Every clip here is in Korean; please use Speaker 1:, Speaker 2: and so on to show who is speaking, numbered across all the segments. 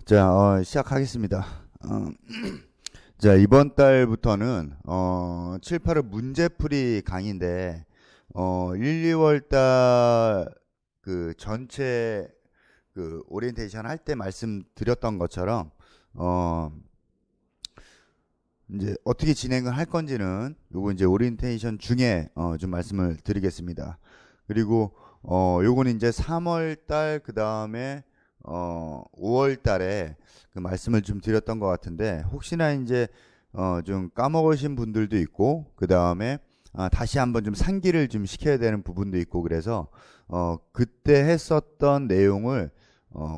Speaker 1: 자, 시작하겠습니다. 자, 이번 달부터는 7, 8월 문제풀이 강의인데 1, 2월 달 그 전체 그 오리엔테이션 할 때 말씀드렸던 것처럼 어 이제 어떻게 진행을 할 건지는 요거 이제 오리엔테이션 중에 좀 말씀을 드리겠습니다. 그리고 요거는 이제 3월 달 그다음에 5월 달에 그 말씀을 좀 드렸던 것 같은데 혹시나 이제 좀 까먹으신 분들도 있고 그다음에 다시 한번 좀 상기를 좀 시켜야 되는 부분도 있고 그래서 그때 했었던 내용을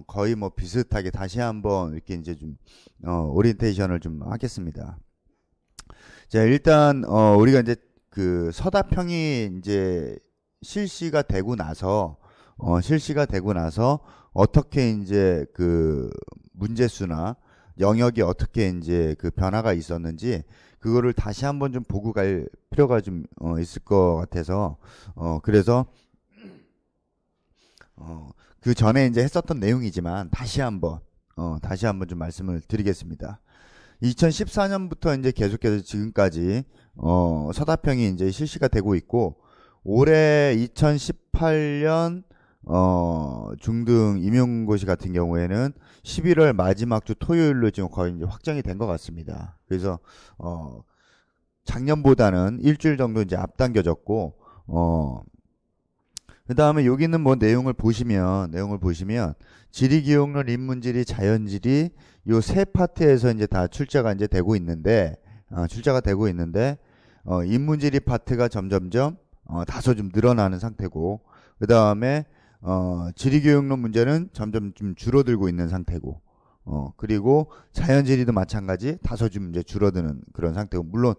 Speaker 1: 거의 뭐 비슷하게 다시 한번 이렇게 이제 좀 오리엔테이션을 좀 하겠습니다. 자, 일단 우리가 이제 그 서다평이 이제 실시가 되고 나서 어떻게 이제 그 문제수나 영역이 어떻게 이제 그 변화가 있었는지 그거를 다시 한번 좀 보고 갈 필요가 좀 있을 것 같아서 그래서 그 전에 이제 했었던 내용이지만 다시 한번 좀 말씀을 드리겠습니다. 2014년부터 이제 계속해서 지금까지 서다평이 이제 실시가 되고 있고 올해 2018년 중등 임용고시 같은 경우에는 11월 마지막 주 토요일로 지금 거의 이제 확정이 된 것 같습니다. 그래서 작년보다는 일주일 정도 이제 앞당겨졌고 그다음에 여기는 뭐 내용을 보시면 지리, 기억론, 인문지리, 자연지리 요 세 파트에서 이제 다 출제가 되고 있는데 인문지리 파트가 점점점 다소 좀 늘어나는 상태고 그다음에 지리교육론 문제는 점점 좀 줄어들고 있는 상태고 그리고 자연지리도 마찬가지 다소 좀 이제 줄어드는 그런 상태고 물론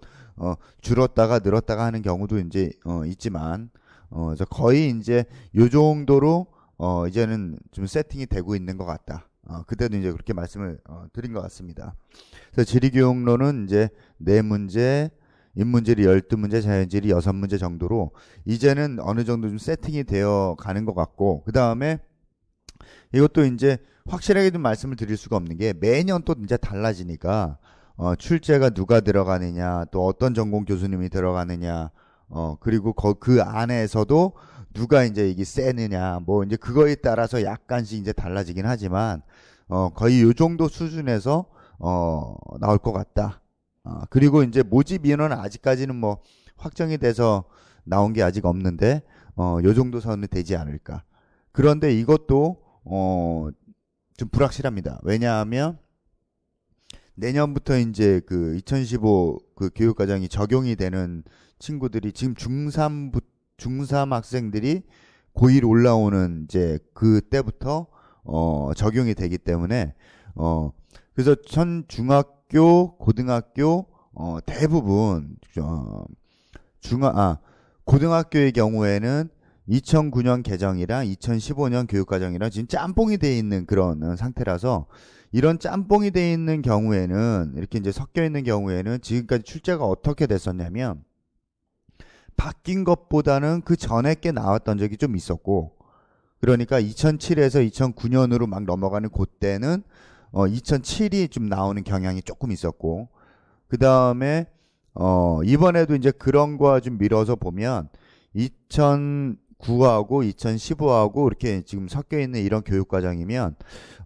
Speaker 1: 줄었다가 늘었다가 하는 경우도 이제 있지만 그래서 거의 이제 요 정도로 이제는 좀 세팅이 되고 있는 것 같다. 그때도 이제 그렇게 말씀을 드린 것 같습니다. 그래서 지리교육론은 이제 4문제, 인문지리 12문제, 자연지리 6문제 정도로 이제는 어느 정도 좀 세팅이 되어 가는 것 같고 그 다음에 이것도 이제 확실하게 좀 말씀을 드릴 수가 없는 게 매년 또 이제 달라지니까 출제가 누가 들어가느냐 또 어떤 전공 교수님이 들어가느냐 그리고 그 안에서도 누가 이제 이게 세느냐 뭐 이제 그거에 따라서 약간씩 이제 달라지긴 하지만 거의 요 정도 수준에서 나올 것 같다. 그리고 이제 모집 인원은 아직까지는 뭐 확정이 돼서 나온 게 아직 없는데 요 정도 선이 되지 않을까. 그런데 이것도 좀 불확실합니다. 왜냐하면 내년부터 이제 그 2015 그 교육과정이 적용이 되는 친구들이 지금 중3 학생들이 고1 올라오는 이제 그때부터 적용이 되기 때문에 그래서 전 중학교, 고등학교 대부분 고등학교의 경우에는 2009년 개정이랑 2015년 교육과정이랑 지금 짬뽕이 돼 있는 그런 상태라서 이런 짬뽕이 돼 있는 경우에는 이렇게 이제 섞여 있는 경우에는 지금까지 출제가 어떻게 됐었냐면 바뀐 것보다는 그 전에 게 나왔던 적이 좀 있었고 그러니까 2007에서 2009년으로 막 넘어가는 그때는 2007이 좀 나오는 경향이 조금 있었고 그 다음에 이번에도 이제 그런 거와 좀 밀어서 보면 2009하고 2015하고 이렇게 지금 섞여 있는 이런 교육 과정이면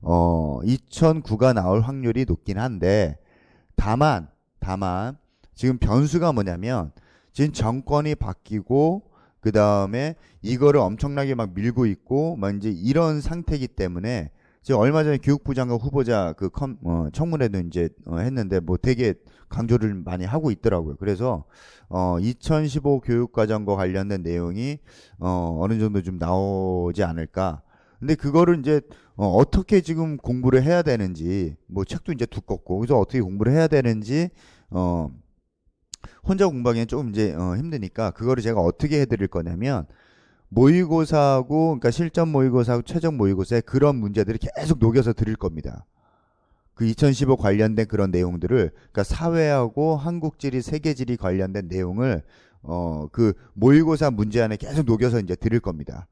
Speaker 1: 2009가 나올 확률이 높긴 한데 다만 지금 변수가 뭐냐면 지금 정권이 바뀌고 그 다음에 이거를 엄청나게 막 밀고 있고 막 이제 이런 상태이기 때문에 지금 얼마 전에 교육부 장관 후보자 그 청문회도 이제 했는데 뭐 되게 강조를 많이 하고 있더라고요. 그래서 2015 교육과정과 관련된 내용이 어느 정도 좀 나오지 않을까. 근데 그거를 이제 어떻게 지금 공부를 해야 되는지 뭐 책도 이제 두껍고 그래서 어떻게 공부를 해야 되는지 혼자 공부하기엔 조금 이제 힘드니까 그거를 제가 어떻게 해드릴 거냐면 모의고사하고 그러니까 실전 모의고사하고 최종 모의고사에 그런 문제들을 계속 녹여서 드릴 겁니다. 그 2015 관련된 그런 내용들을 그러니까 사회하고 한국지리, 세계지리 관련된 내용을 그 모의고사 문제 안에 계속 녹여서 이제 드릴 겁니다.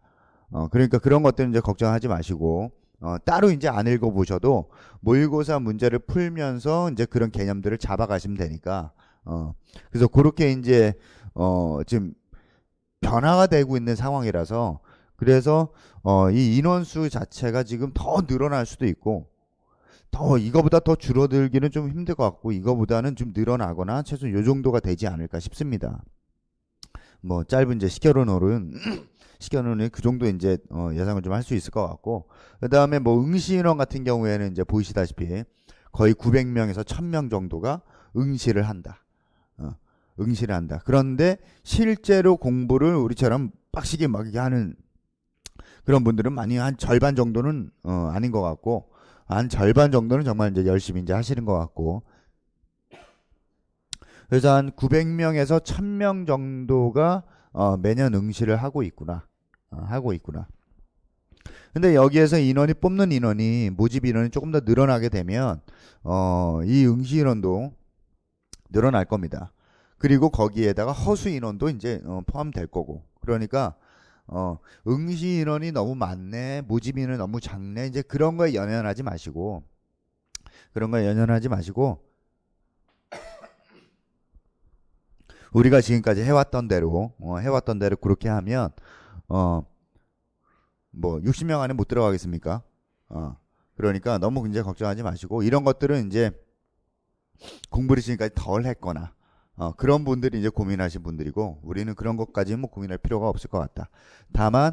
Speaker 1: 그러니까 그런 것들은 이제 걱정하지 마시고 따로 이제 안 읽어보셔도 모의고사 문제를 풀면서 이제 그런 개념들을 잡아가시면 되니까, 그래서 그렇게 이제, 지금 변화가 되고 있는 상황이라서, 그래서, 이 인원수 자체가 지금 더 늘어날 수도 있고, 이거보다 더 줄어들기는 좀 힘들 것 같고, 이거보다는 좀 늘어나거나 최소 요 정도가 되지 않을까 싶습니다. 뭐, 짧은 이제 시켜놓은 그 정도 이제 예상을 좀 할 수 있을 것 같고, 그 다음에 뭐 응시 인원 같은 경우에는 이제 보이시다시피 거의 900명에서 1000명 정도가 응시를 한다. 응시를 한다. 그런데 실제로 공부를 우리처럼 빡시게 막 이렇게 하는 그런 분들은 많이 한 절반 정도는 아닌 것 같고, 한 절반 정도는 정말 이제 열심히 이제 하시는 것 같고, 그래서 한 900명에서 1000명 정도가 매년 응시를 하고 있구나. 하고 있구나. 근데 여기에서 뽑는 인원이, 모집 인원이 조금 더 늘어나게 되면, 이 응시 인원도 늘어날 겁니다. 그리고 거기에다가 허수 인원도 이제 포함될 거고. 그러니까, 응시 인원이 너무 많네, 모집 인원이 너무 작네, 이제 그런 거에 연연하지 마시고, 우리가 지금까지 해왔던 대로 그렇게 하면, 뭐 60명 안에 못 들어가겠습니까? 그러니까 너무 이제 걱정하지 마시고, 이런 것들은 이제 공부를 지금까지 덜 했거나 그런 분들이 이제 고민하신 분들이고, 우리는 그런 것까지는 뭐 고민할 필요가 없을 것 같다. 다만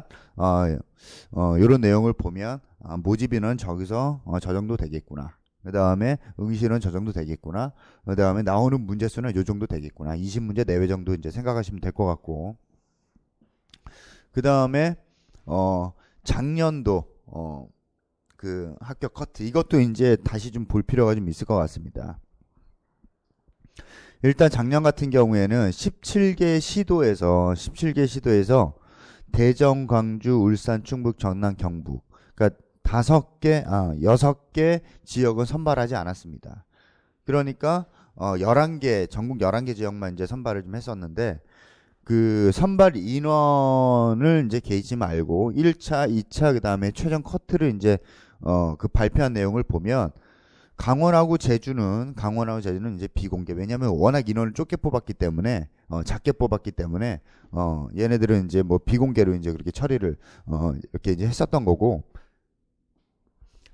Speaker 1: 이런 내용을 보면 모집 인원 저기서 저 정도 되겠구나. 그 다음에 응시는 저 정도 되겠구나. 그 다음에 나오는 문제 수는 요 정도 되겠구나. 20문제 내외 정도 이제 생각하시면 될 것 같고. 그 다음에 작년도 그 합격 커트, 이것도 이제 다시 좀 볼 필요가 좀 있을 것 같습니다. 일단 작년 같은 경우에는 17개 시도에서 대전, 광주, 울산, 충북, 전남, 경북, 그러니까 6개 지역은 선발하지 않았습니다. 그러니까 11개, 전국 11개 지역만 이제 선발을 좀 했었는데, 그 선발 인원을 이제 개의치 말고 1차, 2차, 그다음에 최종 커트를 이제 그 발표한 내용을 보면, 강원하고 제주는 이제 비공개. 왜냐하면 워낙 인원을 작게 뽑았기 때문에 얘네들은 이제 뭐 비공개로 이제 그렇게 처리를 이렇게 이제 했었던 거고,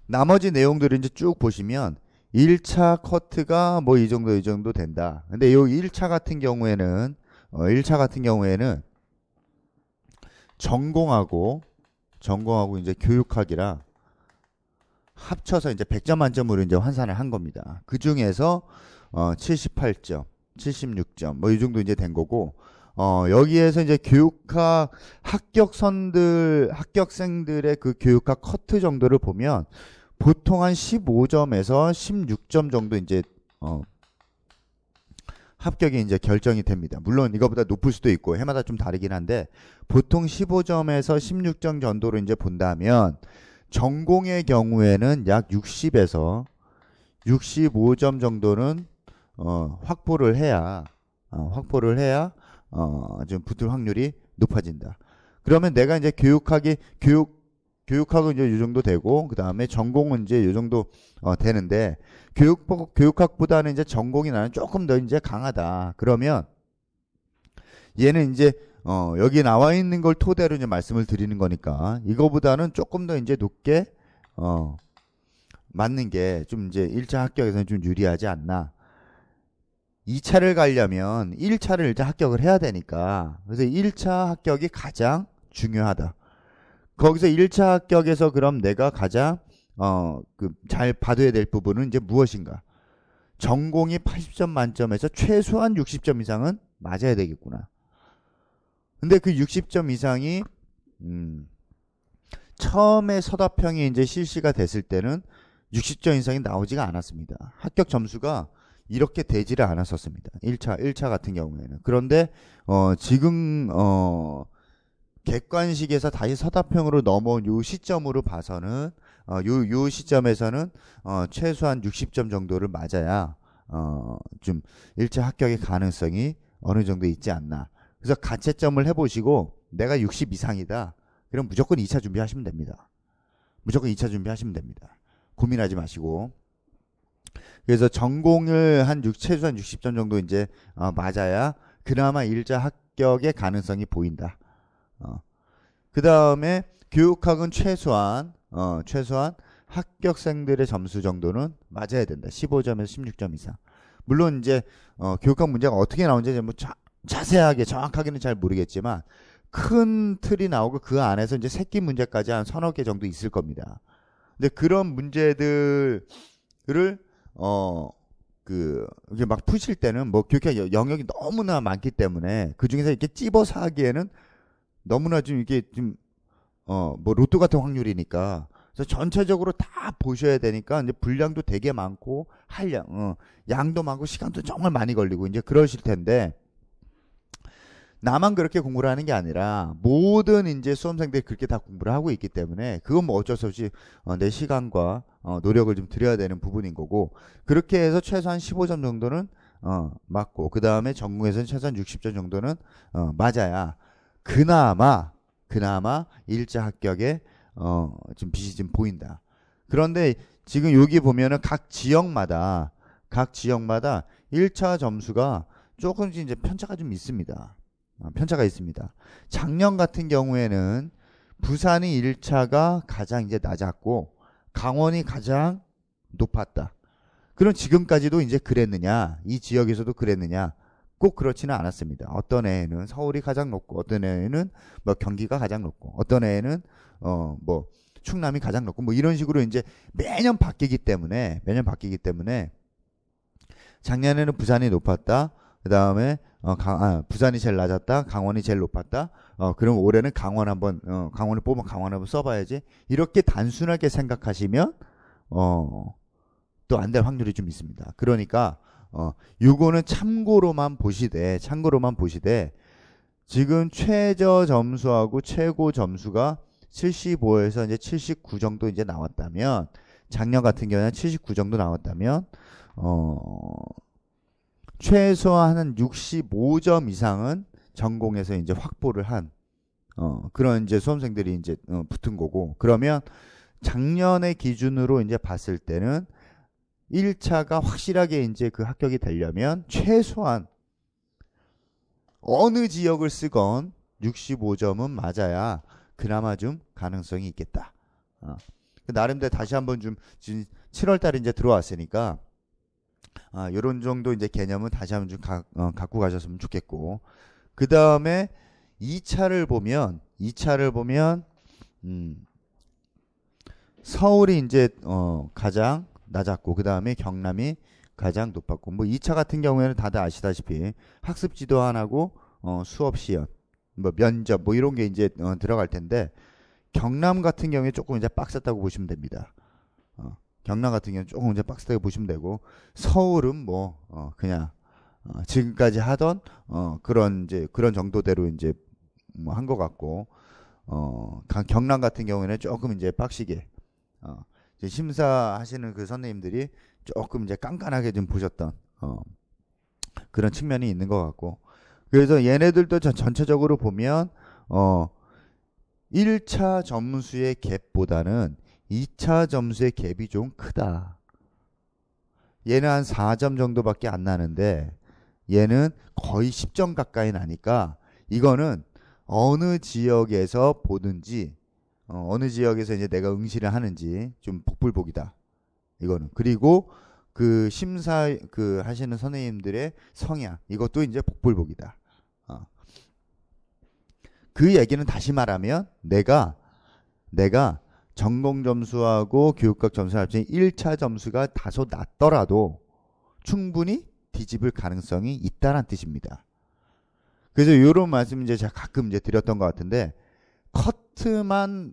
Speaker 1: 나머지 내용들을 이제 쭉 보시면 1차 커트가 뭐 이 정도 된다. 근데 이 1차 같은 경우에는 전공하고 이제 교육학이랑 합쳐서 이제 100점 만점으로 이제 환산을 한 겁니다. 그 중에서 78점, 76점 뭐 이 정도 이제 된 거고, 여기에서 이제 교육학 합격생들의 그 교육학 커트 정도를 보면 보통 한 15점에서 16점 정도 이제 합격이 이제 결정이 됩니다. 물론 이거보다 높을 수도 있고 해마다 좀 다르긴 한데, 보통 15점에서 16점 정도로 이제 본다면, 전공의 경우에는 약 60에서 65점 정도는 확보를 해야 좀 붙을 확률이 높아진다. 그러면 내가 이제 교육학은 이제 이 정도 되고, 그 다음에 전공은 이제 이 정도 되는데, 교육학보다는 이제 전공이 나는 조금 더 이제 강하다. 그러면 얘는 이제 여기 나와 있는 걸 토대로 이제 말씀을 드리는 거니까, 이거보다는 조금 더 이제 높게 맞는 게 좀 이제 1차 합격에서는 좀 유리하지 않나. 2차를 가려면 1차를 일단 합격을 해야 되니까, 그래서 1차 합격이 가장 중요하다. 거기서 1차 합격에서 그럼 내가 가장 잘 받아야 될 부분은 이제 무엇인가? 전공이 80점 만점에서 최소한 60점 이상은 맞아야 되겠구나. 근데 그 60점 이상이 처음에 서답형이 이제 실시가 됐을 때는 60점 이상이 나오지가 않았습니다. 합격 점수가 이렇게 되지를 않았었습니다. 1차 같은 경우에는. 그런데 지금 객관식에서 다시 서답형으로 넘어온 요 시점으로 봐서는 요 시점에서는 최소한 60점 정도를 맞아야 좀 1차 합격의 가능성이 어느 정도 있지 않나. 그래서 가채점을 해보시고 내가 60 이상이다. 그럼 무조건 2차 준비하시면 됩니다. 무조건 2차 준비하시면 됩니다. 고민하지 마시고. 그래서 전공을 최소한 60점 정도 이제 맞아야 그나마 1차 합격의 가능성이 보인다. 그 다음에 교육학은 최소한 합격생들의 점수 정도는 맞아야 된다. 15점에서 16점 이상. 물론 이제 교육학 문제가 어떻게 나오는지 뭐 자세하게 정확하게는 잘 모르겠지만 큰 틀이 나오고 그 안에서 이제 새끼 문제까지 한 서너 개 정도 있을 겁니다. 근데 그런 문제들을 이게 막 푸실 때는 뭐 교육학 영역이 너무나 많기 때문에 그 중에서 이렇게 찝어서 하기에는 너무나 좀 이게 좀 뭐 로또 같은 확률이니까. 그래서 전체적으로 다 보셔야 되니까 이제 분량도 되게 많고 양도 많고 시간도 정말 많이 걸리고 이제 그러실 텐데, 나만 그렇게 공부를 하는 게 아니라 모든 이제 수험생들이 그렇게 다 공부를 하고 있기 때문에 그건 뭐 어쩔 수 없이 내 시간과 노력을 좀 들여야 되는 부분인 거고, 그렇게 해서 최소한 15점 정도는 맞고 그 다음에 전공에서는 최소한 60점 정도는 맞아야 그나마 1차 합격에 좀 빛이 좀 보인다. 그런데 지금 여기 보면은 각 지역마다 1차 점수가 조금씩 이제 편차가 좀 있습니다. 편차가 있습니다. 작년 같은 경우에는 부산이 1차가 가장 이제 낮았고 강원이 가장 높았다. 그럼 지금까지도 이제 그랬느냐? 이 지역에서도 그랬느냐? 꼭 그렇지는 않았습니다. 어떤 해에는 서울이 가장 높고 어떤 해에는 뭐 경기가 가장 높고 어떤 해에는 뭐 충남이 가장 높고 뭐 이런 식으로 이제 매년 바뀌기 때문에 작년에는 부산이 높았다. 그 다음에 부산이 제일 낮았다. 강원이 제일 높았다. 그럼 올해는 강원을 뽑으면 강원 한번 써봐야지. 이렇게 단순하게 생각하시면 또 안 될 확률이 좀 있습니다. 그러니까 요거는 참고로만 보시되 지금 최저 점수하고 최고 점수가 75에서 이제 79 정도 이제 나왔다면, 작년 같은 경우는 79 정도 나왔다면 최소한 한 65점 이상은 전공에서 이제 확보를 한 그런 이제 수험생들이 이제 붙은 거고, 그러면 작년의 기준으로 이제 봤을 때는 1차가 확실하게 이제 그 합격이 되려면 최소한 어느 지역을 쓰건 65점은 맞아야 그나마 좀 가능성이 있겠다. 나름대로 다시 한번 좀 7월 달에 이제 들어왔으니까 요런 정도 이제 개념은 다시 한번 좀 갖고 가셨으면 좋겠고, 그 다음에 2차를 보면 서울이 이제 가장 낮았고 그 다음에 경남이 가장 높았고, 뭐 2차 같은 경우에는 다들 아시다시피 학습 지도안하고 수업 시연, 뭐 면접 뭐 이런 게 이제 들어갈 텐데, 경남 같은 경우에 조금 이제 빡셌다고 보시면 됩니다. 경남 같은 경우는 조금 이제 빡세다고 보시면 되고, 서울은 뭐 그냥 지금까지 하던 그런 정도대로 이제 뭐 한 것 같고, 경남 같은 경우에는 조금 이제 빡시게 이제 심사하시는 그 선생님들이 조금 이제 깐깐하게 좀 보셨던 그런 측면이 있는 것 같고, 그래서 얘네들도 전체적으로 보면 1차 점수의 갭보다는 2차 점수의 갭이 좀 크다. 얘는 한 4점 정도밖에 안 나는데 얘는 거의 10점 가까이 나니까, 이거는 어느 지역에서 보든지 어느 지역에서 이제 내가 응시를 하는지 좀 복불복이다. 이거는. 그리고 그 심사 하시는 선생님들의 성향, 이것도 이제 복불복이다. 그 얘기는 다시 말하면 내가 전공 점수하고 교육학 점수를 합친 1차 점수가 다소 낮더라도 충분히 뒤집을 가능성이 있다는 뜻입니다. 그래서 이런 말씀 이제 제가 가끔 이제 드렸던 것 같은데, 커트만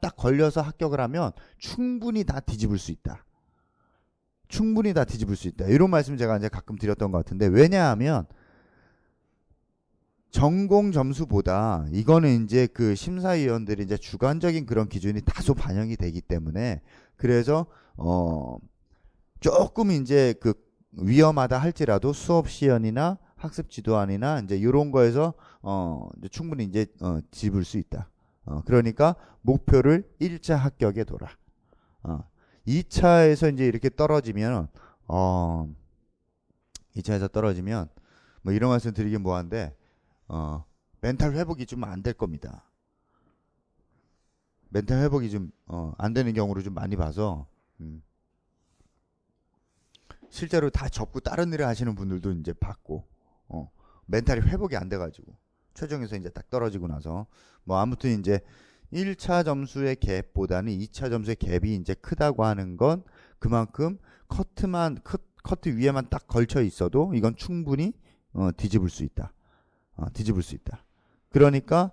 Speaker 1: 딱 걸려서 합격을 하면 충분히 다 뒤집을 수 있다. 이런 말씀 제가 이제 가끔 드렸던 것 같은데, 왜냐하면 전공 점수보다 이거는 이제 그 심사위원들이 이제 주관적인 그런 기준이 다소 반영이 되기 때문에, 그래서 조금 이제 그 위험하다 할지라도 수업 시연이나 학습 지도안이나 이제 이런 거에서 이제 충분히 이제 뒤집을 수 있다. 그러니까 목표를 1차 합격에 둬라. 2차에서 이제 이렇게 떨어지면 2차에서 떨어지면 뭐 이런 말씀 드리긴 뭐한데 멘탈 회복이 좀 안 될 겁니다. 멘탈 회복이 좀 안 되는 경우를 좀 많이 봐서 실제로 다 접고 다른 일을 하시는 분들도 이제 봤고 멘탈이 회복이 안 돼가지고 최종에서 이제 딱 떨어지고 나서 뭐 아무튼 이제 1차 점수의 갭보다는 2차 점수의 갭이 이제 크다고 하는 건 그만큼 커트 위에만 딱 걸쳐 있어도 이건 충분히 뒤집을 수 있다. 뒤집을 수 있다. 그러니까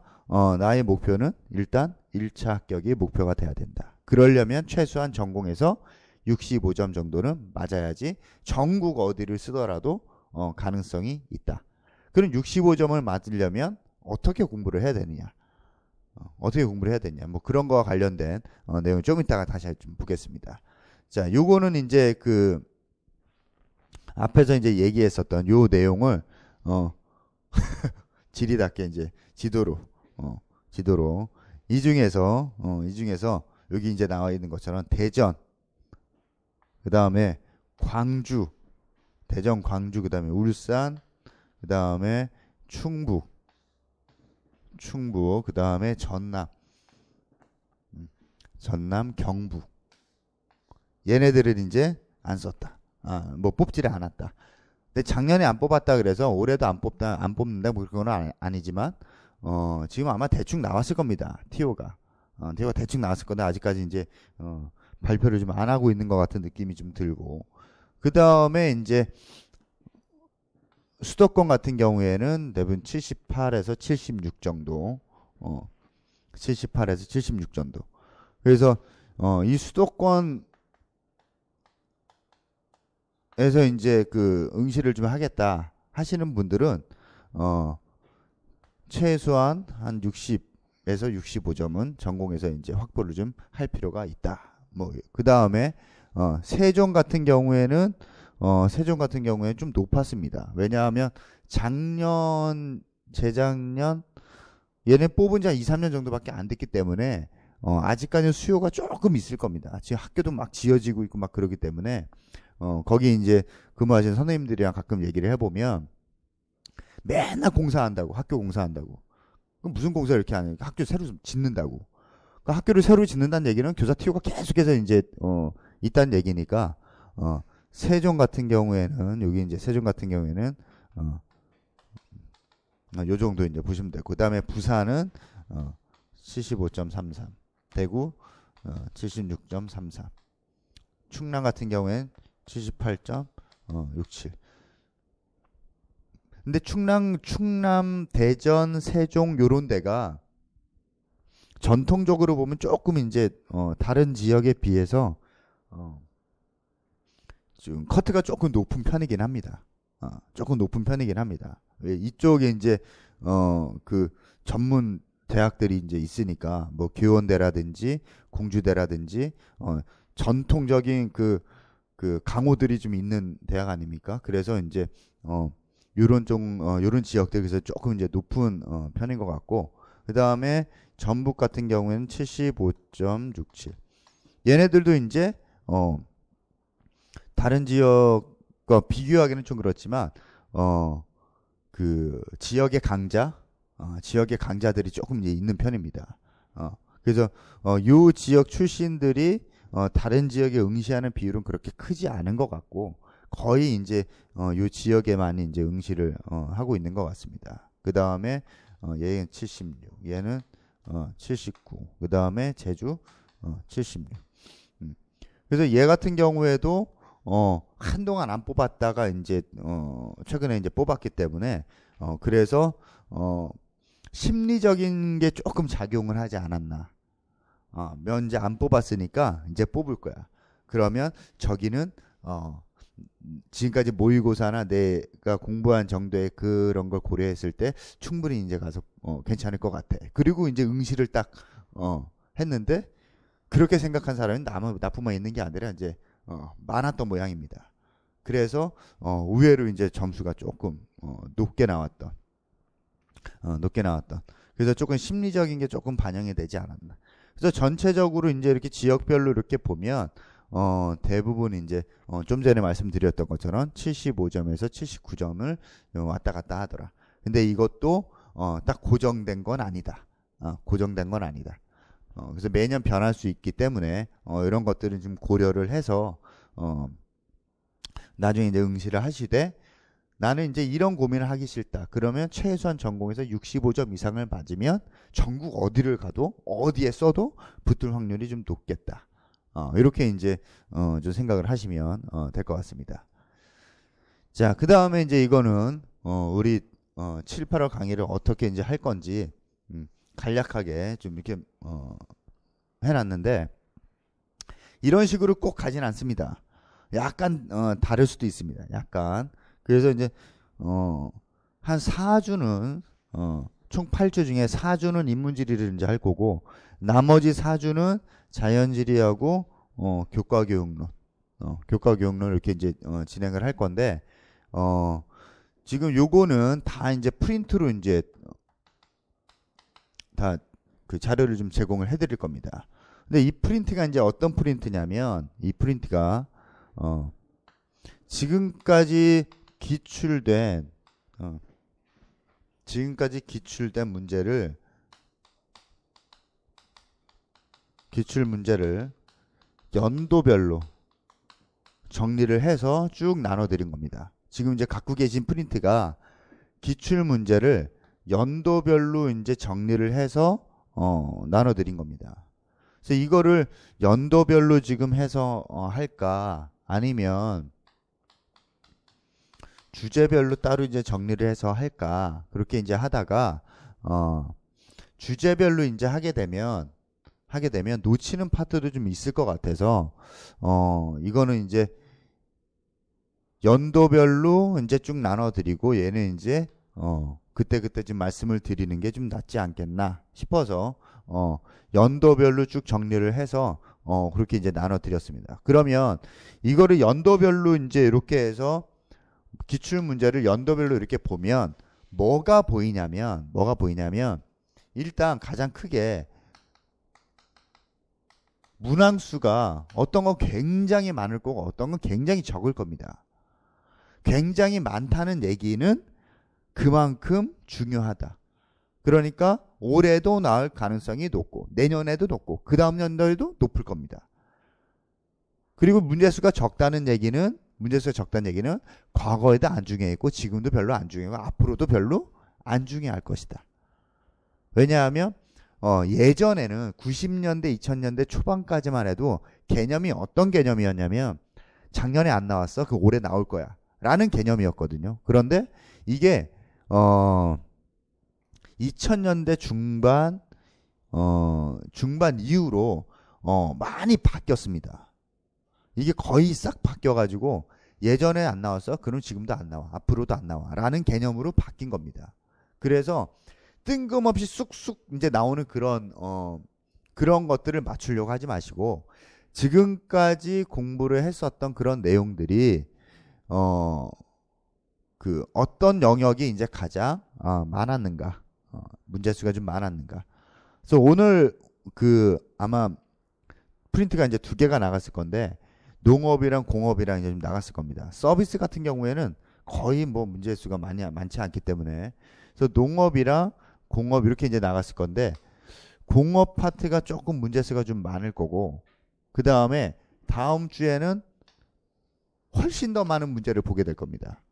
Speaker 1: 나의 목표는 일단 1차 합격이 목표가 돼야 된다. 그러려면 최소한 전공에서 65점 정도는 맞아야지 전국 어디를 쓰더라도 가능성이 있다. 그럼 65점을 맞으려면 어떻게 공부를 해야 되느냐? 어떻게 공부를 해야 되냐? 뭐 그런 거와 관련된 내용 좀 이따가 다시 좀 보겠습니다. 자, 요거는 이제 그 앞에서 이제 얘기했었던 요 내용을 지리답게 이제 지도로 이 중에서 여기 이제 나와 있는 것처럼 대전, 그 다음에 광주, 대전, 광주, 그 다음에 울산, 그 다음에 충북, 그 다음에 전남, 경북. 얘네들은 이제 안 썼다. 뭐 뽑지를 않았다. 근데 작년에 안 뽑았다 그래서 올해도 안 뽑는다 뭐 그건 아니지만 지금 아마 대충 나왔을 겁니다. TO가 대충 나왔을 건데 아직까지 이제 발표를 좀 안 하고 있는 것 같은 느낌이 좀 들고, 그 다음에 이제 수도권 같은 경우에는 대부분 78에서 76 정도, 78에서 76 정도. 그래서 이 수도권에서 이제 그 응시를 좀 하겠다 하시는 분들은 최소한 한 60에서 65점은 전공에서 이제 확보를 좀 할 필요가 있다. 뭐 그 다음에 세종 같은 경우에는 좀 높았습니다. 왜냐하면 재작년 얘네 뽑은 지 한 2, 3년 정도밖에 안 됐기 때문에 아직까지는 수요가 조금 있을 겁니다. 지금 학교도 막 지어지고 있고 막 그러기 때문에 거기 이제 근무하시는 선생님들이랑 가끔 얘기를 해보면 맨날 공사한다고, 학교 공사한다고. 그럼 무슨 공사를 이렇게 하냐? 학교 새로 짓는다고. 그러니까 학교를 새로 짓는다는 얘기는 교사 TO가 계속해서 이제 있다는 얘기니까 세종 같은 경우에는 여기 이제 세종 같은 경우에는 요 정도 이제 보시면 되고, 그다음에 부산은 75.33, 대구 76.33, 충남 같은 경우에는 78.67. 근데 충남, 대전, 세종 요런 데가 전통적으로 보면 조금 이제 다른 지역에 비해서 좀 커트가 조금 높은 편이긴 합니다. 조금 높은 편이긴 합니다. 이쪽에 이제 그 전문 대학들이 이제 있으니까 뭐 교원대라든지 공주대라든지 전통적인 그 강호들이 좀 있는 대학 아닙니까? 그래서 이제 요런 지역들에서 조금 이제 높은 편인 것 같고, 그 다음에 전북 같은 경우에는 75.67. 얘네들도 이제 다른 지역과 비교하기는 좀 그렇지만 그 지역의 강자들이 조금 이제 있는 편입니다. 그래서 요 지역 출신들이 다른 지역에 응시하는 비율은 그렇게 크지 않은 것 같고, 거의 이제 요 지역에만 이제 응시를 하고 있는 것 같습니다. 그 다음에 얘는 76, 얘는 79, 그 다음에 제주 76. 그래서 얘 같은 경우에도 한동안 안 뽑았다가 이제 최근에 이제 뽑았기 때문에 그래서 심리적인 게 조금 작용을 하지 않았나. 면제 안 뽑았으니까 이제 뽑을 거야. 그러면 저기는 지금까지 모의고사나 내가 공부한 정도의 그런 걸 고려했을 때 충분히 이제 가서 괜찮을 것 같아. 그리고 이제 응시를 딱 했는데 그렇게 생각한 사람은 나뿐만 있는 게 아니라 이제 많았던 모양입니다. 그래서 의외로 이제 점수가 조금 높게 나왔던. 그래서 조금 심리적인 게 조금 반영이 되지 않았나. 그래서 전체적으로 이제 이렇게 지역별로 이렇게 보면 대부분 이제 좀 전에 말씀드렸던 것처럼 75점에서 79점을 왔다 갔다 하더라. 근데 이것도 딱 고정된 건 아니다. 고정된 건 아니다. 그래서 매년 변할 수 있기 때문에 이런 것들은 좀 고려를 해서 나중에 이제 응시를 하시되 나는 이제 이런 고민을 하기 싫다. 그러면 최소한 전공에서 65점 이상을 맞으면 전국 어디를 가도 어디에 써도 붙을 확률이 좀 높겠다. 이렇게 이제 좀 생각을 하시면 될 것 같습니다. 자, 그 다음에 이제 이거는 우리 7, 8월 강의를 어떻게 이제 할 건지 간략하게 좀 이렇게 해놨는데 이런 식으로 꼭 가진 않습니다. 약간 다를 수도 있습니다. 약간. 그래서 이제 한 4주는 총 8주 중에 4주는 인문지리를 이제 할 거고 나머지 4주는 자연지리하고 교과교육론 교과교육론을 이렇게 이제 진행을 할 건데 지금 요거는 다 이제 프린트로 이제 다 그 자료를 좀 제공을 해드릴 겁니다. 근데 이 프린트가 이제 어떤 프린트냐면 이 프린트가 지금까지 기출된 문제를 기출 문제를 연도별로 정리를 해서 쭉 나눠드린 겁니다. 지금 이제 갖고 계신 프린트가 기출 문제를 연도별로 이제 정리를 해서 나눠드린 겁니다. 그래서 이거를 연도별로 지금 해서 할까 아니면 주제별로 따로 이제 정리를 해서 할까 그렇게 이제 하다가 주제별로 이제 하게 되면 놓치는 파트도 좀 있을 것 같아서 이거는 이제 연도별로 이제 쭉 나눠드리고 얘는 이제 그때 좀 말씀을 드리는 게 좀 낫지 않겠나 싶어서 연도별로 쭉 정리를 해서 그렇게 이제 나눠드렸습니다. 그러면 이거를 연도별로 이제 이렇게 해서 기출 문제를 연도별로 이렇게 보면 뭐가 보이냐면 일단 가장 크게 문항수가 어떤 건 굉장히 많을 거고 어떤 건 굉장히 적을 겁니다. 굉장히 많다는 얘기는 그만큼 중요하다. 그러니까 올해도 나올 가능성이 높고 내년에도 높고 그 다음 연도에도 높을 겁니다. 그리고 문제수가 적다는 얘기는 과거에도 안 중요했고 지금도 별로 안 중요하고 앞으로도 별로 안 중요할 것이다. 왜냐하면 예전에는 90년대 2000년대 초반까지만 해도 개념이 어떤 개념이었냐면 작년에 안 나왔어 그 올해 나올 거야 라는 개념이었거든요. 그런데 이게 2000년대 중반 이후로 많이 바뀌었습니다. 이게 거의 싹 바뀌어가지고 예전에 안 나왔어? 그럼 지금도 안 나와. 앞으로도 안 나와. 라는 개념으로 바뀐 겁니다. 그래서 뜬금없이 쑥쑥 이제 나오는 그런 것들을 맞추려고 하지 마시고 지금까지 공부를 했었던 그런 내용들이 그 어떤 영역이 이제 가장 많았는가, 문제수가 좀 많았는가. 그래서 오늘 그 아마 프린트가 이제 2개가 나갔을 건데 농업이랑 공업이랑 이제 좀 나갔을 겁니다. 서비스 같은 경우에는 거의 뭐 문제수가 많지 않기 때문에 그래서 농업이랑 공업 이렇게 이제 나갔을 건데 공업 파트가 조금 문제수가 좀 많을 거고 그 다음에 다음 주에는 훨씬 더 많은 문제를 보게 될 겁니다.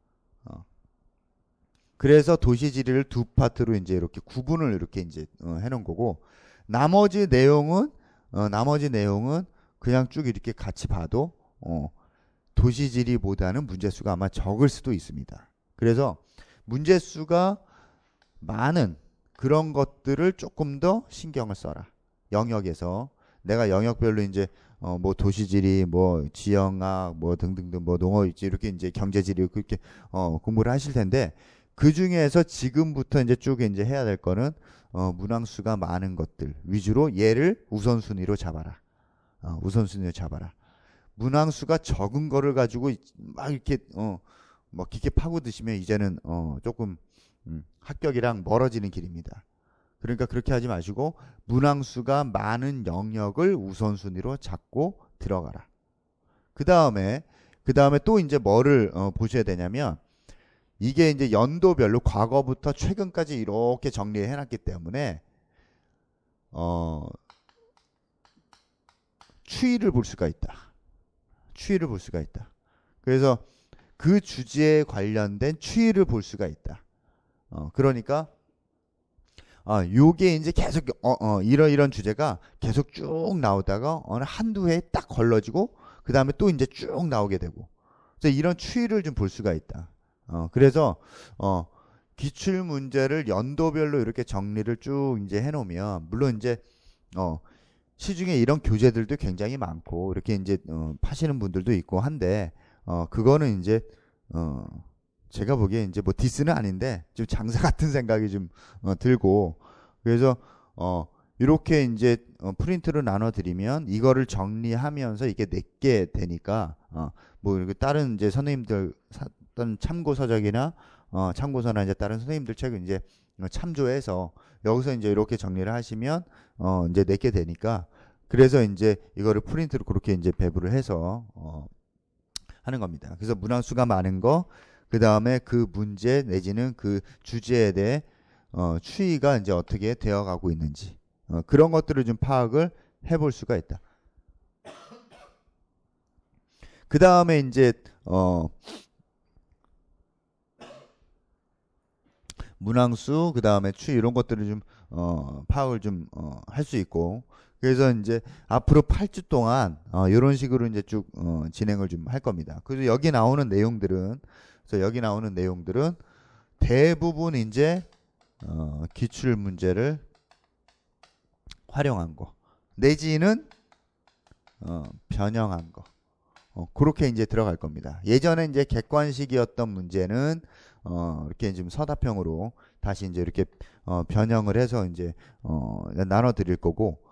Speaker 1: 그래서 도시지리를 2파트로 이제 이렇게 구분을 이렇게 이제 해놓은 거고 나머지 내용은 그냥 쭉 이렇게 같이 봐도 도시지리보다는 문제수가 아마 적을 수도 있습니다. 그래서 문제수가 많은 그런 것들을 조금 더 신경을 써라. 영역에서 내가 영역별로 이제 뭐 도시지리, 뭐 지형학, 뭐 등등등, 뭐 농업일지 이렇게 이제 경제지리 그렇게 공부를 하실 텐데 그 중에서 지금부터 이제 쭉 이제 해야 될 거는 문항수가 많은 것들 위주로 얘를 우선순위로 잡아라. 우선순위로 잡아라. 문항수가 적은 거를 가지고 막 이렇게 뭐 깊게 파고드시면 이제는 조금 합격이랑 멀어지는 길입니다. 그러니까 그렇게 하지 마시고 문항수가 많은 영역을 우선순위로 잡고 들어가라. 그 다음에 또 이제 뭐를 보셔야 되냐면 이게 이제 연도별로 과거부터 최근까지 이렇게 정리해 놨기 때문에 추이를 볼 수가 있다. 추이를 볼 수가 있다. 그래서 그 주제에 관련된 추이를 볼 수가 있다. 그러니까 요게 이제 계속 이런 주제가 계속 쭉 나오다가 어느 한두 해에 딱 걸러지고 그 다음에 또 이제 쭉 나오게 되고 그래서 이런 추이를 좀 볼 수가 있다. 그래서 기출 문제를 연도별로 이렇게 정리를 쭉 이제 해놓으면 물론 이제 시중에 이런 교재들도 굉장히 많고 이렇게 이제 파시는 분들도 있고 한데 그거는 이제 제가 보기에 이제 뭐 디스는 아닌데 좀 장사 같은 생각이 좀 들고 그래서 이렇게 이제 프린트로 나눠 드리면 이거를 정리하면서 이게 내게 되니까 뭐 이렇게 다른 이제 선생님들 어떤 참고서적이나 참고서나 이제 다른 선생님들 책을 이제 참조해서 여기서 이제 이렇게 정리를 하시면 이제 내게 되니까 그래서 이제 이거를 프린트로 그렇게 이제 배부를 해서 하는 겁니다. 그래서 문항수가 많은 거, 그 다음에 그 문제 내지는 그 주제에 대해 추이가 이제 어떻게 되어가고 있는지 그런 것들을 좀 파악을 해볼 수가 있다. 그 다음에 이제 문항수, 그 다음에 추이 이런 것들을 좀 파악을 좀 할 수 있고 그래서 이제 앞으로 8주 동안 이런 식으로 이제 쭉 진행을 좀 할 겁니다. 그래서 여기 나오는 내용들은 대부분 이제 기출 문제를 활용한 거 내지는 변형한 거 그렇게 이제 들어갈 겁니다. 예전에 이제 객관식이었던 문제는 이렇게 좀 서답형으로 다시 이제 이렇게 변형을 해서 이제 나눠 드릴 거고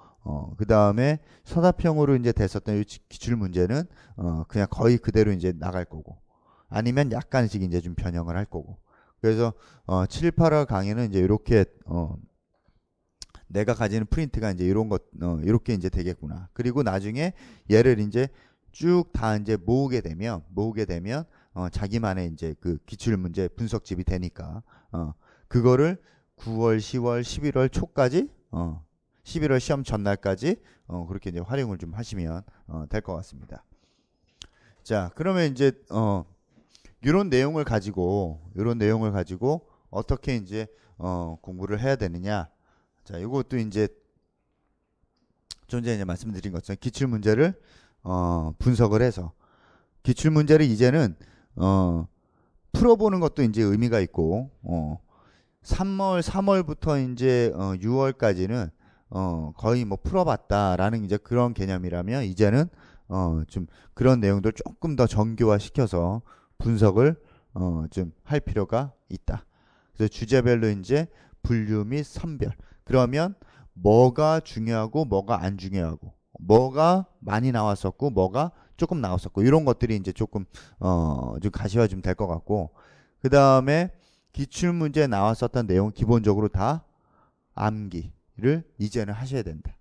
Speaker 1: 그 다음에 서답형으로 이제 됐었던 이 기출 문제는 그냥 거의 그대로 이제 나갈 거고 아니면 약간씩 이제 좀 변형을 할 거고 그래서 7, 8화 강의는 이제 이렇게 내가 가지는 프린트가 이제 이런 것 이렇게 이제 되겠구나. 그리고 나중에 얘를 이제 쭉 다 이제 모으게 되면 자기만의 이제 그 기출 문제 분석집이 되니까 그거를 9월, 10월, 11월 초까지 11월 시험 전날까지 그렇게 이제 활용을 좀 하시면 될 것 같습니다. 자, 그러면 이제 이런 내용을 가지고 어떻게 이제 공부를 해야 되느냐? 자, 이것도 이제 좀 전에 이제 말씀드린 것처럼 기출 문제를 분석을 해서 기출 문제를 이제는 풀어보는 것도 이제 의미가 있고 3월부터 이제 6월까지는 거의 뭐 풀어봤다라는 이제 그런 개념이라면 이제는 좀 그런 내용들 조금 더 정교화 시켜서 분석을 좀 할 필요가 있다. 그래서 주제별로 이제 분류 및 선별. 그러면 뭐가 중요하고 뭐가 안 중요하고 뭐가 많이 나왔었고 뭐가 조금 나왔었고 이런 것들이 이제 조금 좀 가시화 좀 될 것 같고 그 다음에 기출 문제에 나왔었던 내용 기본적으로 다 암기를 이제는 하셔야 된다.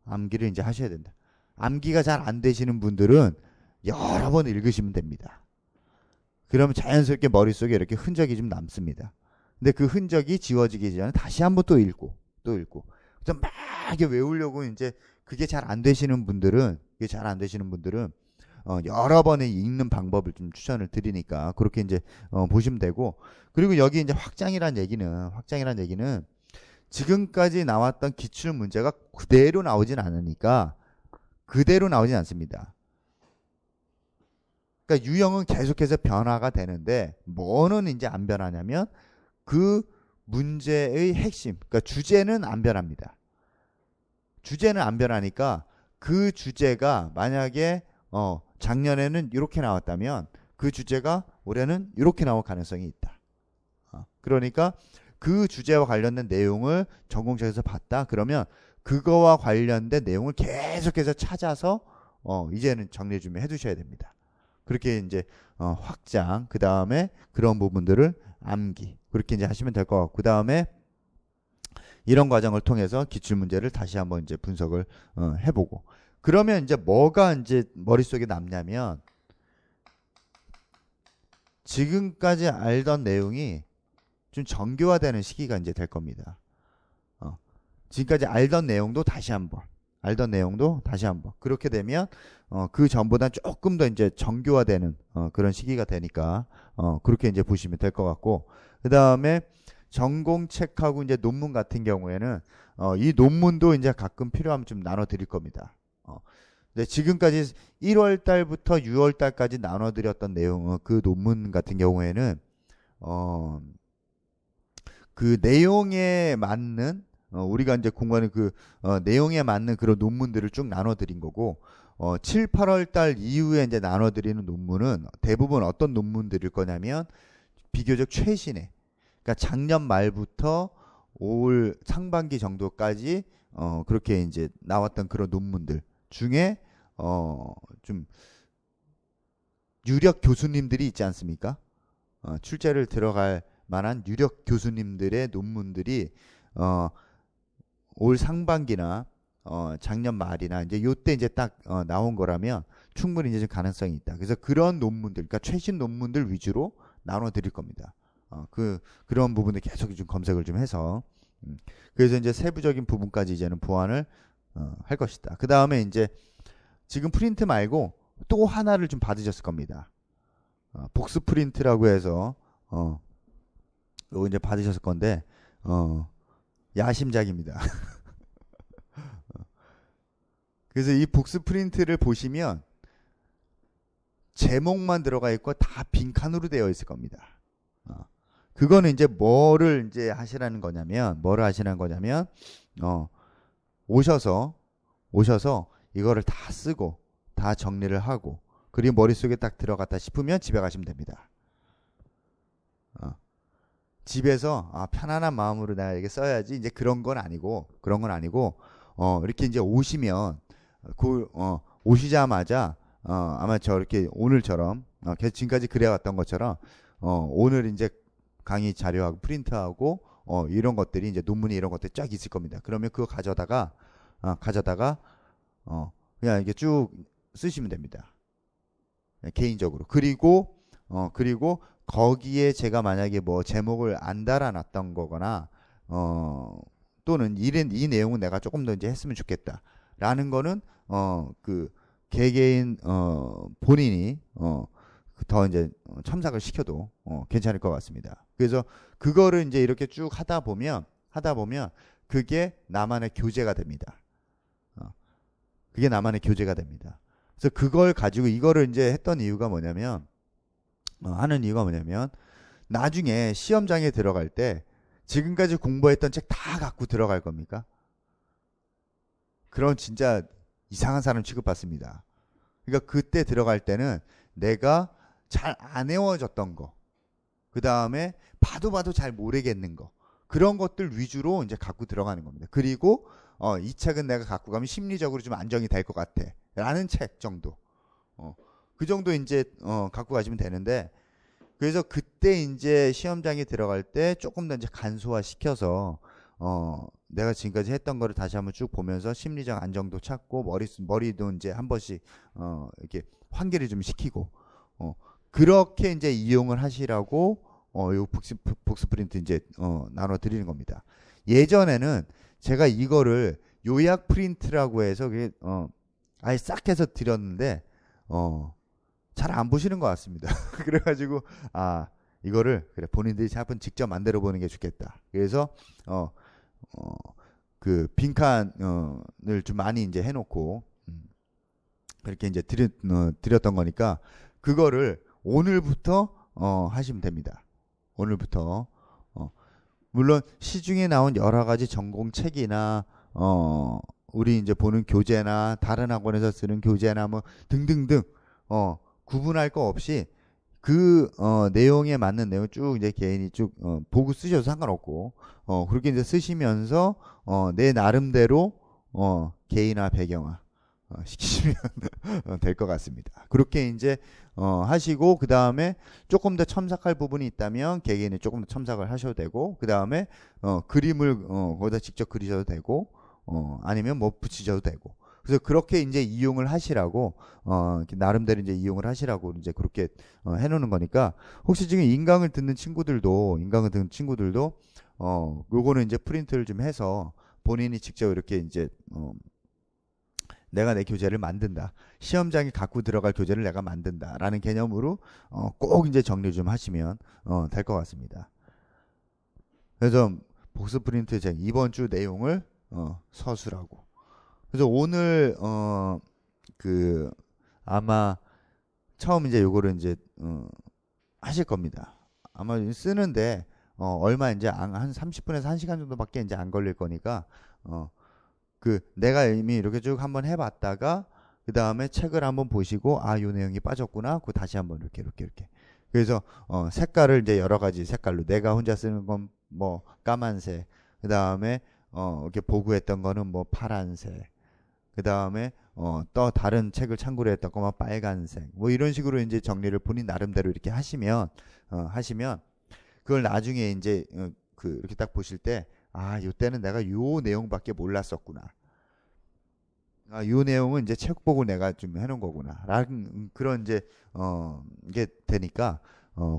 Speaker 1: 암기를 이제 하셔야 된다. 암기가 잘 안 되시는 분들은 여러 번 읽으시면 됩니다. 그러면 자연스럽게 머릿속에 이렇게 흔적이 좀 남습니다. 근데 그 흔적이 지워지기 전에 다시 한번 또 읽고 그래서 막 이렇게 외우려고 이제 그게 잘 안 되시는 분들은 여러 번에 읽는 방법을 좀 추천을 드리니까 그렇게 이제 보시면 되고 그리고 여기 이제 확장이란 얘기는 지금까지 나왔던 기출 문제가 그대로 나오진 않으니까 그대로 나오진 않습니다. 그러니까 유형은 계속해서 변화가 되는데 뭐는 이제 안 변하냐면 그 문제의 핵심, 그러니까 주제는 안 변합니다. 주제는 안 변하니까 그 주제가 만약에 작년에는 이렇게 나왔다면 그 주제가 올해는 이렇게 나올 가능성이 있다. 그러니까 그 주제와 관련된 내용을 전공책에서 봤다. 그러면 그거와 관련된 내용을 계속해서 찾아서 이제는 정리 좀 해두셔야 됩니다. 그렇게 이제 확장, 그 다음에 그런 부분들을 암기 그렇게 이제 하시면 될 것 같고 그 다음에 이런 과정을 통해서 기출 문제를 다시 한번 이제 분석을 해보고, 그러면 이제 뭐가 이제 머릿속에 남냐면 지금까지 알던 내용이 좀 정교화되는 시기가 이제 될 겁니다. 지금까지 알던 내용도 다시 한번, 그렇게 되면 그 전보다 조금 더 이제 정교화되는 그런 시기가 되니까 그렇게 이제 보시면 될 것 같고, 그 다음에 전공책하고 이제 논문 같은 경우에는 이 논문도 이제 가끔 필요하면 좀 나눠 드릴 겁니다. 근데 지금까지 1월 달부터 6월 달까지 나눠 드렸던 내용, 그 논문 같은 경우에는 그 내용에 맞는 우리가 이제 공부하는 그 내용에 맞는 그런 논문들을 쭉 나눠 드린 거고, 7, 8월 달 이후에 이제 나눠 드리는 논문은 대부분 어떤 논문들일 거냐면 비교적 최신의, 그러니까 작년 말부터 올 상반기 정도까지 그렇게 이제 나왔던 그런 논문들 중에 좀 유력 교수님들이 있지 않습니까? 출제를 들어갈 만한 유력 교수님들의 논문들이 올 상반기나 작년 말이나 이제 요때 이제 딱 나온 거라면 충분히 이제 좀 가능성이 있다. 그래서 그런 논문들, 그러니까 최신 논문들 위주로 나눠 드릴 겁니다. 그런 부분들 계속 좀 검색을 좀 해서 그래서 이제 세부적인 부분까지 이제는 보완을 할 것이다. 그 다음에 이제 지금 프린트 말고 또 하나를 좀 받으셨을 겁니다. 복수 프린트라고 해서 요거 이제 받으셨을 건데 야심작입니다. 그래서 이 복수 프린트를 보시면 제목만 들어가 있고 다 빈칸으로 되어 있을 겁니다. 그거는 이제 뭐를 이제 하시라는 거냐면, 오셔서 이거를 다 쓰고 다 정리를 하고, 그리고 머릿속에 딱 들어갔다 싶으면 집에 가시면 됩니다. 집에서 편안한 마음으로 내가 이게 써야지, 이제 그런 건 아니고 이렇게 이제 오시면 오시자마자 아마 저렇게 오늘처럼 계속 지금까지 그래왔던 것처럼 오늘 이제 강의 자료하고 프린트하고 이런 것들이 이제 논문이 이런 것들이 쫙 있을 겁니다. 그러면 그거 가져다가 그냥 이렇게 쭉 쓰시면 됩니다. 개인적으로. 그리고 거기에 제가 만약에 뭐 제목을 안 달아놨던 거거나 또는 이 내용은 내가 조금 더 이제 했으면 좋겠다라는 거는 그 개개인 본인이 더 이제 첨삭을 시켜도 괜찮을 것 같습니다. 그래서 그거를 이제 이렇게 쭉 하다 보면 그게 나만의 교재가 됩니다. 그래서 그걸 가지고 이거를 이제 했던 이유가 뭐냐면 나중에 시험장에 들어갈 때 지금까지 공부했던 책 다 갖고 들어갈 겁니까? 그런 진짜 이상한 사람 취급받습니다. 그러니까 그때 들어갈 때는 내가 잘 안 외워졌던 거, 그 다음에 봐도 잘 모르겠는 거, 그런 것들 위주로 이제 갖고 들어가는 겁니다. 그리고 이 책은 내가 갖고 가면 심리적으로 좀 안정이 될 것 같아 라는 책 정도, 그 정도 이제 갖고 가시면 되는데, 그래서 그때 이제 시험장에 들어갈 때 조금 더 이제 간소화 시켜서 내가 지금까지 했던 거를 다시 한번 쭉 보면서 심리적 안정도 찾고 머리도 이제 한 번씩 이렇게 환기를 좀 시키고 그렇게 이제 이용을 하시라고 요 복수 프린트 이제 나눠 드리는 겁니다. 예전에는 제가 이거를 요약 프린트라고 해서 그게 아예 싹 해서 드렸는데 잘 안 보시는 것 같습니다. 그래가지고 이거를 그래 본인들이 한번 직접 만들어 보는 게 좋겠다. 그래서 그 빈칸을 좀 많이 이제 해놓고 그렇게 이제 드렸던 거니까 그거를 오늘부터 하시면 됩니다. 오늘부터 물론 시중에 나온 여러 가지 전공 책이나 우리 이제 보는 교재나 다른 학원에서 쓰는 교재나 뭐 등등등 구분할 거 없이 그 내용에 맞는 내용 쭉 이제 개인이 쭉 보고 쓰셔도 상관없고 그렇게 이제 쓰시면서 내 나름대로 개인화 배경화 시키시면 될 것 같습니다. 그렇게 이제 하시고 그 다음에 조금 더 첨삭할 부분이 있다면 개개인이 조금 더 첨삭을 하셔도 되고 그 다음에 그림을 거기다 직접 그리셔도 되고 아니면 뭐 붙이셔도 되고 그래서 그렇게 이제 이용을 하시라고 이렇게 나름대로 이제 이용을 하시라고 이제 그렇게 해놓는 거니까 혹시 지금 인강을 듣는 친구들도 요거는 이제 프린트를 좀 해서 본인이 직접 이렇게 이제 내가 내 교재를 만든다. 시험장에 갖고 들어갈 교재를 내가 만든다라는 개념으로 꼭 이제 정리 좀 하시면 될 것 같습니다. 그래서 복습 프린트 제 이번 주 내용을 서술하고. 그래서 오늘 그 아마 처음 이제 요거를 이제 하실 겁니다. 아마 쓰는데 얼마 이제 한 30분에서 1시간 정도밖에 이제 안 걸릴 거니까 그 내가 이미 이렇게 쭉 한번 해봤다가 그 다음에 책을 한번 보시고 아 요 내용이 빠졌구나 그 다시 한번 이렇게 그래서 색깔을 이제 여러 가지 색깔로 내가 혼자 쓰는 건 뭐 까만색 그 다음에 이렇게 보고했던 거는 뭐 파란색 그 다음에 또 다른 책을 참고로 했던 거만 빨간색 뭐 이런 식으로 이제 정리를 본인 나름대로 이렇게 하시면 그걸 나중에 이제 그 이렇게 딱 보실 때 아, 요때는 내가 요 내용밖에 몰랐었구나. 아, 요 내용은 이제 책 보고 내가 좀 해놓은 거구나. 라는 그런 이제, 이게 되니까,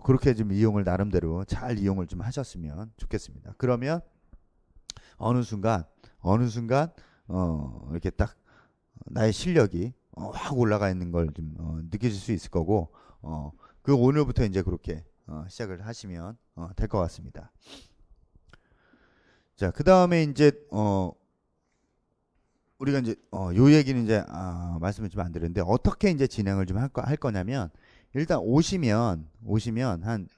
Speaker 1: 그렇게 좀 이용을 나름대로 잘 이용을 좀 하셨으면 좋겠습니다. 그러면 어느 순간, 이렇게 딱 나의 실력이 확 올라가 있는 걸 좀 느끼실 수 있을 거고, 그 오늘부터 이제 그렇게 시작을 하시면 될 것 같습니다. 자, 그 다음에 이제 우리가 이제 요 얘기는 이제 말씀을 좀 안 드렸는데 어떻게 이제 진행을 좀 할 거냐면 일단 오시면 한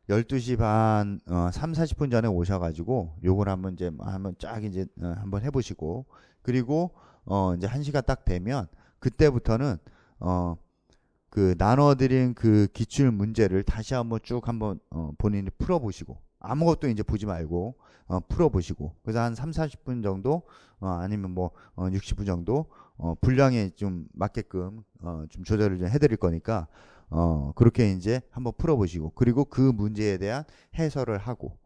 Speaker 1: 12시 반 3, 40분 전에 오셔가지고 요걸 한번 이제 한번 쫙 이제 한번 해보시고 그리고 이제 1시간 딱 되면 그때부터는 그 나눠드린 그 기출 문제를 다시 한번 쭉 한번 본인이 풀어보시고 아무것도 이제 보지 말고 풀어보시고 그래서 한 3, 40분 정도 아니면 뭐 60분 정도 분량에 좀 맞게끔 좀 조절을 좀 해드릴 거니까 그렇게 이제 한번 풀어보시고 그리고 그 문제에 대한 해설을 하고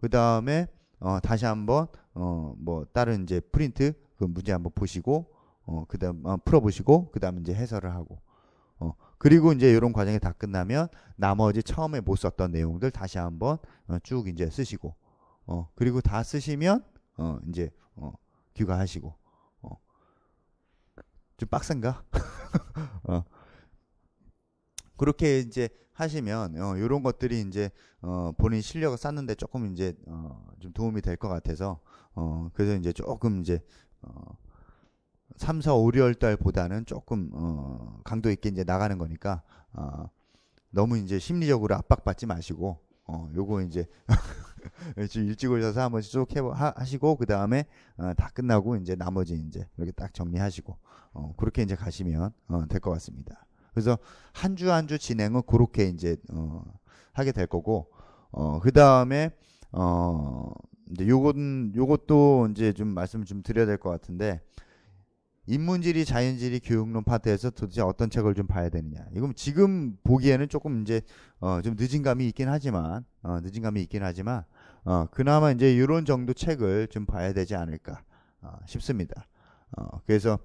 Speaker 1: 그 다음에 다시 한번 뭐 다른 이제 프린트 그 문제 한번 보시고 그다음 풀어보시고 그다음 이제 해설을 하고 그리고 이제 이런 과정이 다 끝나면 나머지 처음에 못 썼던 내용들 다시 한번 쭉 이제 쓰시고 그리고 다 쓰시면 이제 귀가하시고 좀 빡센가? 그렇게 이제 하시면 이런 것들이 이제 본인 실력을 쌓는데 조금 이제 좀 도움이 될 것 같아서 그래서 이제 조금 이제 3, 4, 5, 6월 달보다는 조금 강도 있게 이제 나가는 거니까 너무 이제 심리적으로 압박받지 마시고 요거 이제 좀 일찍 오셔서 한번 쭉 하시고 그 다음에 다 끝나고 이제 나머지 이제 이렇게 딱 정리하시고 그렇게 이제 가시면 될 것 같습니다. 그래서 한 주 한 주 진행은 그렇게 이제 하게 될 거고 그 다음에 이제 요것도 이제 좀 말씀을 좀 드려야 될 것 같은데 인문지리, 자연지리, 교육론 파트에서 도대체 어떤 책을 좀 봐야 되느냐. 이건 지금 보기에는 조금 이제 좀 늦은 감이 있긴 하지만 그나마 이제 이런 정도 책을 좀 봐야 되지 않을까 싶습니다. 그래서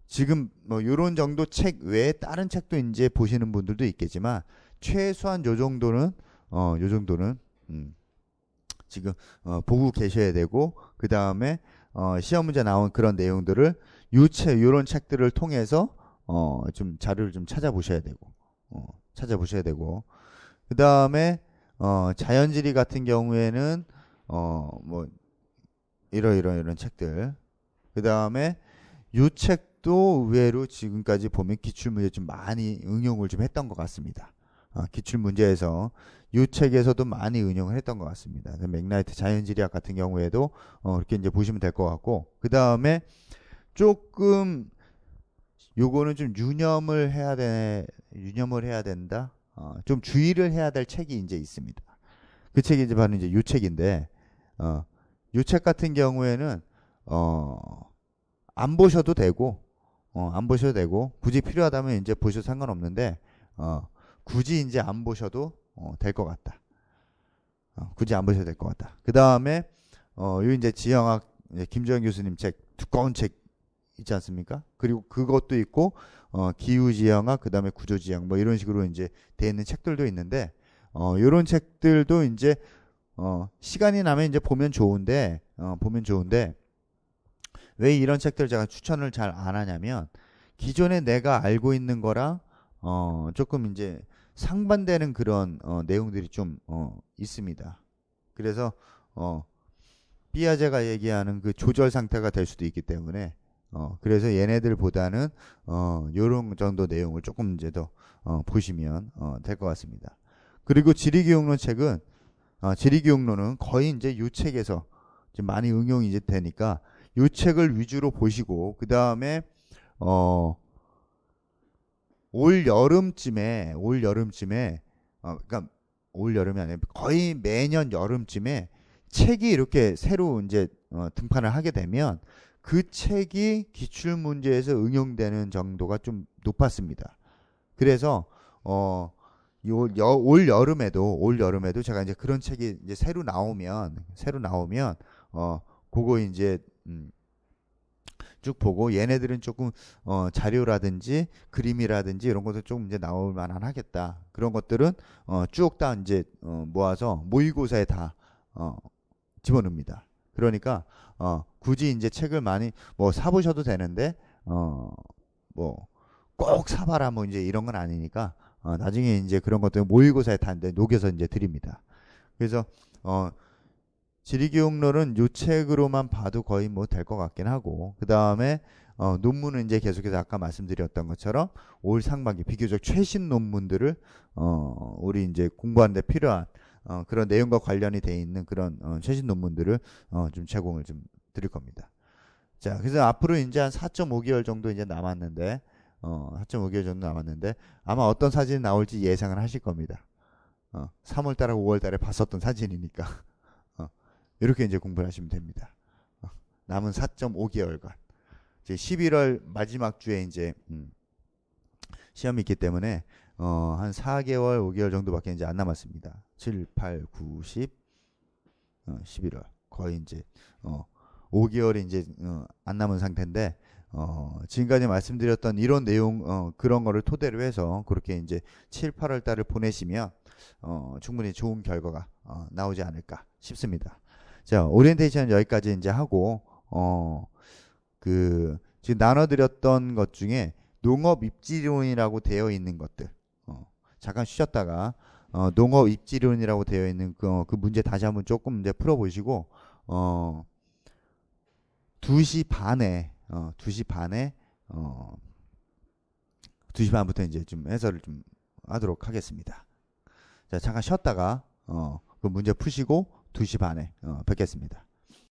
Speaker 1: 지금 뭐 이런 정도 책 외에 다른 책도 이제 보시는 분들도 있겠지만 최소한 요 정도는 지금 보고 계셔야 되고 그 다음에 시험 문제 나온 그런 내용들을 요런 책들을 통해서 좀 자료를 좀 찾아보셔야 되고 그 다음에 자연지리 같은 경우에는 뭐 이런 책들 그 다음에 요 책도 의외로 지금까지 보면 기출문제 좀 많이 응용을 좀 했던 것 같습니다. 기출문제에서 이 책에서도 많이 응용을 했던 것 같습니다. 맥라이트 자연지리학 같은 경우에도 이렇게 이제 보시면 될 것 같고 그 다음에 조금 요거는 좀 유념을 해야 된다. 좀 주의를 해야 될 책이 이제 있습니다. 그 책이 이제 바로 이제 요 책인데 요 책 같은 경우에는 안 보셔도 되고, 안 보셔도 되고, 굳이 필요하다면 이제 보셔도 상관없는데, 굳이 이제 안 보셔도 될 것 같다. 굳이 안 보셔도 될 것 같다. 그 다음에, 요 이제 지형학, 김정현 교수님 책, 두꺼운 책 있지 않습니까? 그리고 그것도 있고, 기후지형학, 그 다음에 구조지형, 뭐 이런 식으로 이제 돼 있는 책들도 있는데, 요런 책들도 이제, 시간이 나면 이제 보면 좋은데, 왜 이런 책들 제가 추천을 잘 안 하냐면, 기존에 내가 알고 있는 거랑, 조금 이제 상반되는 그런, 내용들이 좀, 있습니다. 그래서, 삐아제가 얘기하는 그 조절 상태가 될 수도 있기 때문에, 그래서 얘네들보다는, 요런 정도 내용을 조금 이제 더, 보시면, 될 것 같습니다. 그리고 지리교육론 책은, 지리교육론은 거의 이제 요 책에서 지금 많이 응용이 이제 되니까, 요 책을 위주로 보시고, 그 다음에, 올 여름쯤에, 그러니까 올 여름이 아니라 거의 매년 여름쯤에 책이 이렇게 새로 이제 등판을 하게 되면 그 책이 기출 문제에서 응용되는 정도가 좀 높았습니다. 그래서 올 여름에도 제가 이제 그런 책이 이제 새로 나오면 그거 이제 쭉 보고 얘네들은 조금 자료라든지 그림이라든지 이런 것도 조금 이제 나올 만한 하겠다. 그런 것들은 쭉 다 이제 모아서 모의고사에 다 집어넣습니다. 그러니까 굳이 이제 책을 많이 뭐 사보셔도 되는데 뭐 꼭 사봐라 뭐 이제 이런 건 아니니까 나중에 이제 그런 것들 모의고사에 다 이제 녹여서 이제 드립니다. 그래서 지리교육론은 요 책으로만 봐도 거의 뭐 될 것 같긴 하고, 그 다음에 논문은 이제 계속해서 아까 말씀드렸던 것처럼 올 상반기 비교적 최신 논문들을 우리 이제 공부하는데 필요한 그런 내용과 관련이 돼 있는 그런 최신 논문들을 좀 제공을 좀 드릴 겁니다. 자, 그래서 앞으로 이제 한 4.5개월 정도 이제 남았는데, 4.5개월 정도 남았는데 아마 어떤 사진이 나올지 예상을 하실 겁니다. 3월달하고 5월달에 봤었던 사진이니까. 이렇게 이제 공부를 하시면 됩니다. 남은 4.5개월간. 이제 11월 마지막 주에 이제 시험이 있기 때문에 한 4개월, 5개월 정도밖에 이제 안 남았습니다. 7, 8, 9, 10, 11월. 거의 이제 5개월이 이제 안 남은 상태인데 지금까지 말씀드렸던 이런 내용 그런 거를 토대로 해서 그렇게 이제 7, 8월 달을 보내시면 충분히 좋은 결과가 나오지 않을까 싶습니다. 자, 오리엔테이션 여기까지 이제 하고, 지금 나눠드렸던 것 중에 농업 입지론이라고 되어 있는 것들, 잠깐 쉬셨다가, 농업 입지론이라고 되어 있는 그 문제 다시 한번 조금 이제 풀어보시고, 2시 반부터 이제 좀 해설을 좀 하도록 하겠습니다. 자, 잠깐 쉬었다가, 그 문제 푸시고, 2시 반에 뵙겠습니다.